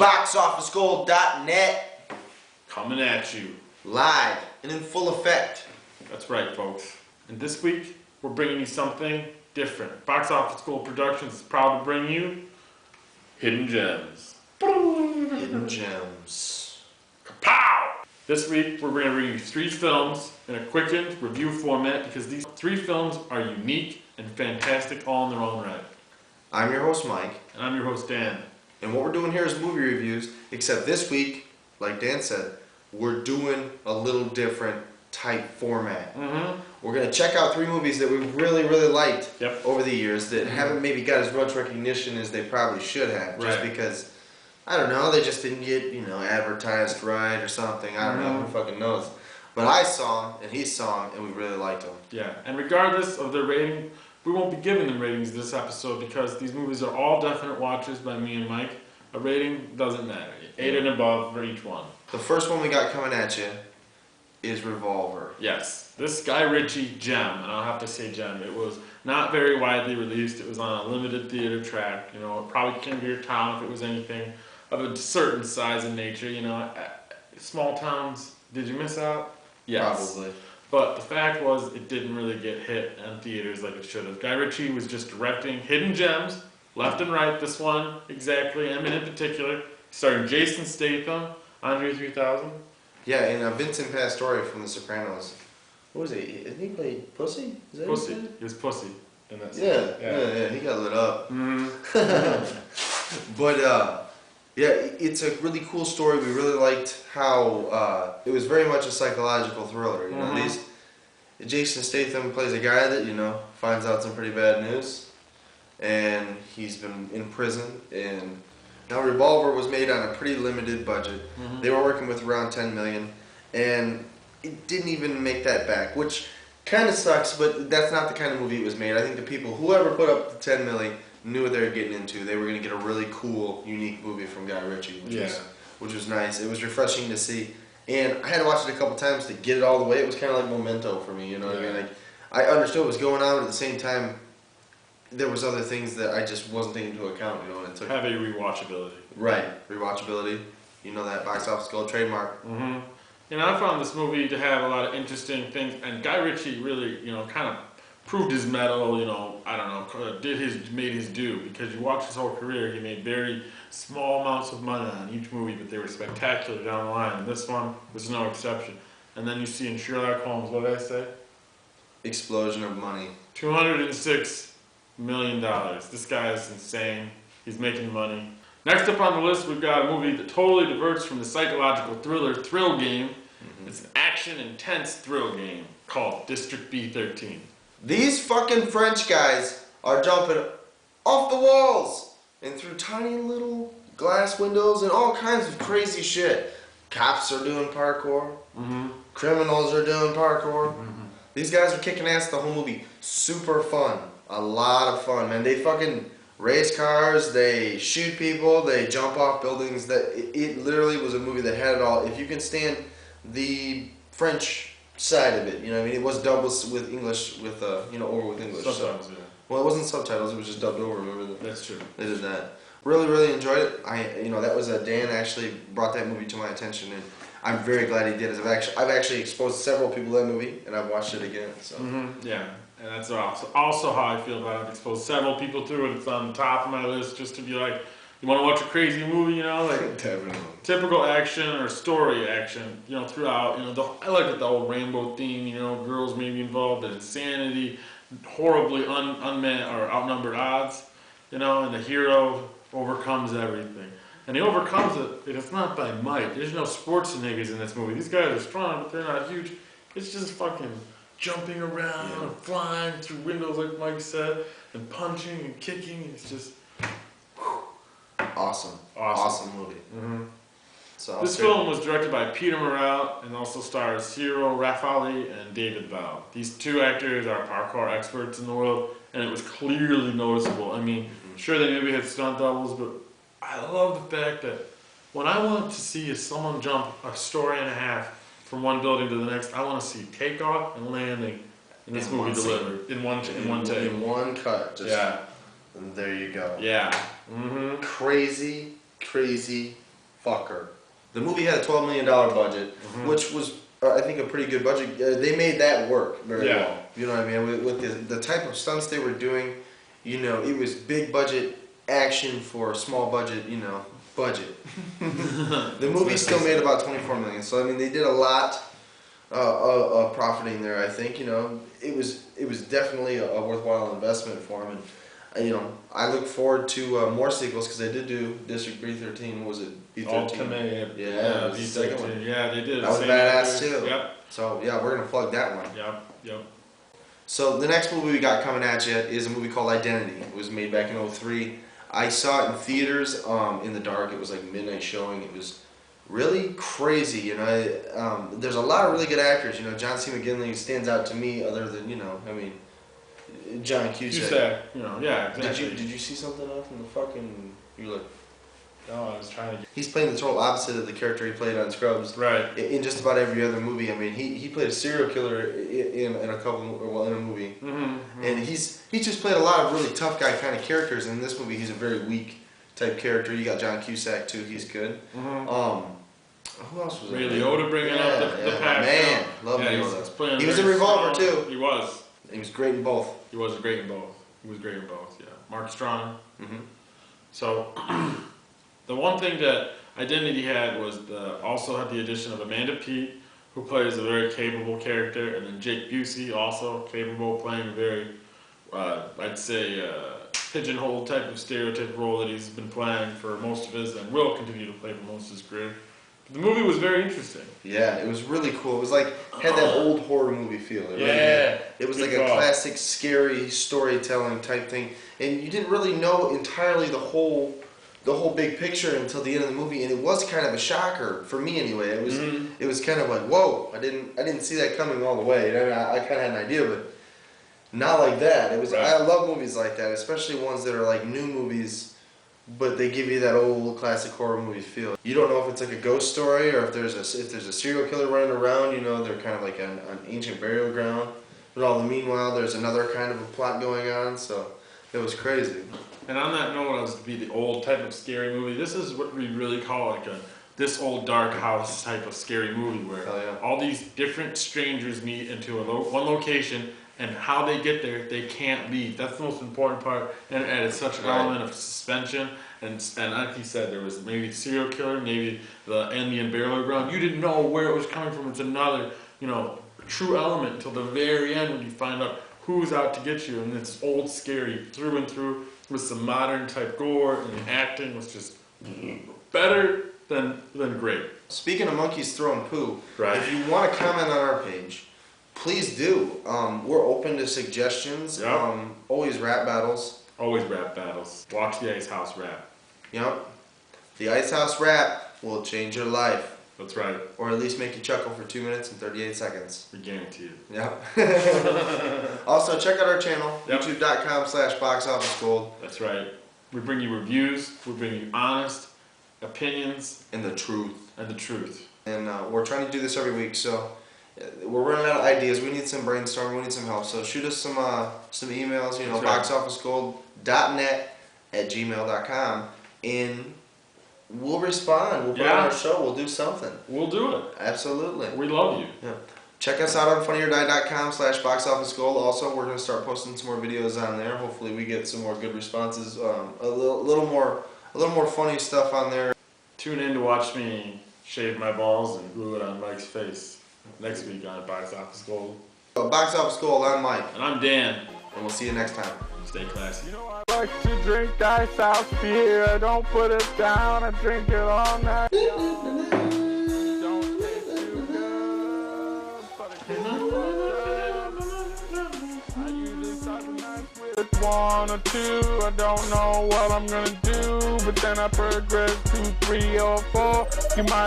BoxOfficeGold.net. Coming at you. Live and in full effect. That's right, folks. And this week, we're bringing you something different. Box Office Gold Productions is proud to bring you Hidden Gems. Hidden Gems. Kapow! This week, we're going to bring you 3 films in a quickened review format because these 3 films are unique and fantastic all in their own right. I'm your host, Mike. And I'm your host, Dan. And what we're doing here is movie reviews, except this week, like Dan said, we're doing a little different type format. We're going to check out 3 movies that we really liked over the years that haven't maybe got as much recognition as they probably should have. Just because, I don't know, they just didn't get, advertised right or something. I don't know, who fucking knows. But I saw them, and he saw them, and we really liked them. Yeah, and regardless of their rating, we won't be giving them ratings this episode because these movies are all definite watches by me and Mike. A rating doesn't matter. 8 and above for each one. The first one we got coming at you is Revolver. Yes, this Guy Ritchie gem, and I'll have to say gem. It was not very widely released. It was on a limited theater track. It probably came to your town if it was anything of a certain size and nature. Small towns, did you miss out? Yes. Probably. But the fact was, it didn't really get hit in theaters like it should have. Guy Ritchie was just directing hidden gems, left and right. This one, exactly, and in particular, starring Jason Statham, Andre 3000. Yeah, and Vincent Pastore from The Sopranos. What was he? I think he played Pussy? Is that Pussy. He was Pussy in that scene. Yeah, he got lit up. But, yeah, it's a really cool story. We really liked how it was very much a psychological thriller. Jason Statham plays a guy that, finds out some pretty bad news. And he's been in prison. And now Revolver was made on a pretty limited budget. They were working with around $10 million. And it didn't even make that back, which kind of sucks, but that's not the kind of movie it was made. I think the people, whoever put up the $10 million, knew what they were getting into. They were going to get a really cool, unique movie from Guy Ritchie, which was nice. It was refreshing to see. And I had to watch it a couple times to get it all the way. It was kind of like Memento for me, what I mean? Like, I understood what was going on, but at the same time, there was other things that I just wasn't taking into account, and it took... Have a rewatchability. Right, rewatchability. That Box Office Gold trademark. I found this movie to have a lot of interesting things, and Guy Ritchie really, kind of proved his mettle, made his due, because you watch his whole career, he made very small amounts of money on each movie, but they were spectacular down the line, and this one was no exception. And then you see in Sherlock Holmes, what did I say? Explosion of money. $206 million. This guy is insane. He's making money. Next up on the list, we've got a movie that totally diverts from the psychological thriller Thrill Game. It's an action intense thrill game called District B13. These fucking French guys are jumping off the walls and through tiny little glass windows and all kinds of crazy shit. Cops are doing parkour. Criminals are doing parkour. These guys are kicking ass the whole movie. Super fun. A lot of fun, man. They fucking race cars, they shoot people, they jump off buildings. It literally was a movie that had it all. If you can stand the French side of it, it was dubbed with English, over with English. Subtitles, Well, it wasn't subtitles, it was just dubbed over, remember that? That's true. They did that. Really enjoyed it. That was Dan actually brought that movie to my attention, and I'm very glad he did. I've actually exposed several people to that movie, and I've watched it again, so. Yeah. And that's also how I feel about it. I've exposed several people to it. It's on the top of my list just to be like, you want to watch a crazy movie, like typical action or story action, throughout. I like the whole Rambo theme, girls may be involved in insanity, horribly outnumbered odds, and the hero overcomes everything. And he overcomes it, and it's not by might. There's no Schwarzeneggers in this movie. These guys are strong, but they're not huge. It's just fucking jumping around and flying through windows, like Mike said, and punching and kicking. It's just awesome movie. So this film was directed by Peter Morrell and also stars Hiro Rafali and David Val. These 2 actors are parkour experts in the world, and it was clearly noticeable. I mean, sure they maybe had stunt doubles, but I love the fact that when I want to see someone jump a story and a half from one building to the next, I want to see takeoff and landing in this movie delivered in one take. In one cut. Just, and there you go. Yeah. Crazy motherfucker. The movie had a $12 million budget, which was, I think, a pretty good budget. They made that work very well. You know what I mean? With the type of stunts they were doing, you know, it was big budget action for a small budget, you know, budget. The movie still made about $24 million. So I mean, they did a lot of profiting there. I think, you know, it was definitely a worthwhile investment for them. And you know, I look forward to more sequels because they did do District B13. What was it? B13. Ultimate. Yeah, B13. Yeah, they did. That was badass too. Yep. So yeah, we're gonna plug that one. Yep. So the next movie we got coming at you is a movie called Identity. It was made back in '03. I saw it in theaters in the dark. It was like midnight showing. It was really crazy. You know, there's a lot of really good actors. You know, John C. McGinley stands out to me. Other than, you know, I mean, John Cusack. You know, yeah, exactly. Did you see something else in the fucking? You were like, no, I was trying to. He's playing the total opposite of the character he played on Scrubs. Right. In just about every other movie. I mean, he played a serial killer in a couple, well, in a movie. And he's just played a lot of really tough guy kind of characters. And in this movie, he's a very weak type character. You got John Cusack too. He's good. Who else was Ray Liotta bringing up the past. Man, love Liotta. He was in Revolver too. He was. He was great in both. He was great in both. Yeah. Mark Strong. So, the one thing that Identity had was also had the addition of Amanda Peet, who plays a very capable character, and then Jake Busey, also capable, playing a very, I'd say, pigeonhole type of stereotype role that he's been playing for most of his, and will continue to play for most of his career. The movie was very interesting. Yeah, it was really cool. It was like, had that old horror movie feel. It was like a classic scary storytelling type thing. And you didn't really know entirely the whole big picture until the end of the movie, and it was kind of a shocker for me anyway. It was kind of like, whoa, I didn't see that coming all the way. I mean, I kind of had an idea, but not like that. It was I love movies like that, especially ones that are like new movies, but they give you that old classic horror movie feel. You don't know if it's like a ghost story or if there's a serial killer running around. You know, they're kind of like an ancient burial ground. But all the meanwhile, there's another kind of a plot going on. So it was crazy. And on that note, as to be the old type of scary movie, this is what we really call like this old dark house type of scary movie where all these different strangers meet into one location. And how they get there, they can't leave. That's the most important part, and it's such an element of suspension. And like he said, there was maybe the serial killer, maybe the Indian burial ground. You didn't know where it was coming from. It's another, you know, true element until the very end when you find out who's out to get you. And it's old scary through and through with some modern type gore, and the acting was just better than great. Speaking of monkeys throwing poo, if you want to comment on our page, please do. We're open to suggestions. Always rap battles. Always rap battles. Watch the Ice House rap. Yep. The Ice House rap will change your life. That's right. Or at least make you chuckle for 2 minutes and 38 seconds. We guarantee it. Yep. Also, check out our channel, youtube.com/BoxOfficeGold. That's right. We bring you reviews. We bring you honest opinions. And the truth. And we're trying to do this every week, so we're running out of ideas. We need some brainstorming. We need some help. So shoot us some emails. You know, boxofficegold.net@gmail.com, and we'll respond. We'll put on our show. We'll do something. We'll do it. Absolutely. We love you. Yeah. Check us out on funnyordie.com/boxofficegold. Also, we're gonna start posting some more videos on there. Hopefully, we get some more good responses. A little more funny stuff on there. Tune in to watch me shave my balls and glue it on Mike's face next week on Box Office Gold. Box Office Gold, I'm Mike. And I'm Dan. And we'll see you next time. Stay classy. You know I like to drink Ice House beer. I don't put it down, I drink it all night. Don't taste too good, but it gets you fucked up. I usually start the night with 1 or 2. I don't know what I'm gonna do, but then I progress to 3 or 4. You might